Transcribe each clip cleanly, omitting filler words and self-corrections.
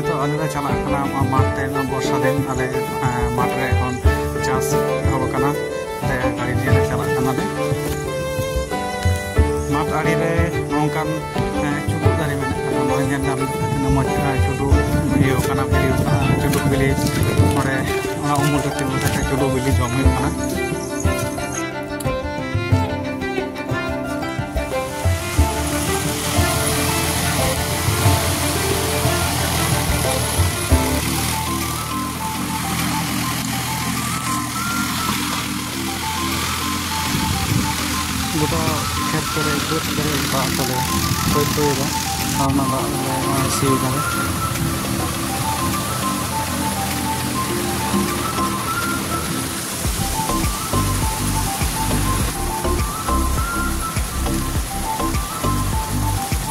नितो आले चला माठते बर्षा दिन आले माठरे एखन चाष एहब गाड़ी दिए चला माठ आड़ी रे नौकान चुडू दारे मज चुडू बिली चुडू बिली उमुल चुडू बिली जम गोटा खेत करे दूध करे दाग करे कोई सी करे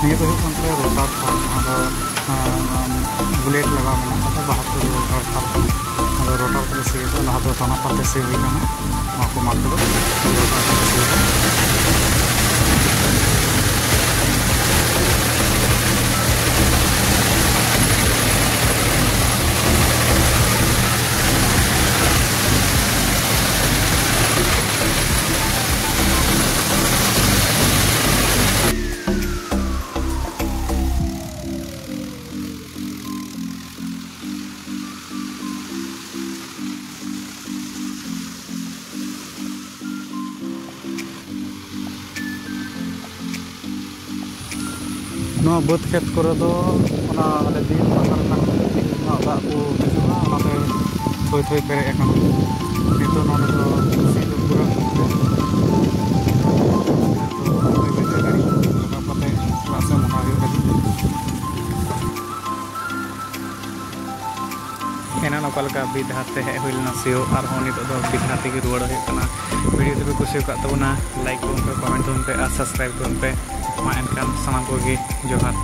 निये तो रोटार बुलेट लगा बाहर रोटार को सी लहा तो थाना पाते सी हुई को मार बद खेत को दिन दाग को थोई थोई पेरे नित पूरा एना बिधाते हेज होना सीओ और बिधाते रुआड़ वीडियो तब कुछ तबना लाइक पे कमेंट पे और सब्सक्राइब पे मा एनकान सामान को जोहार।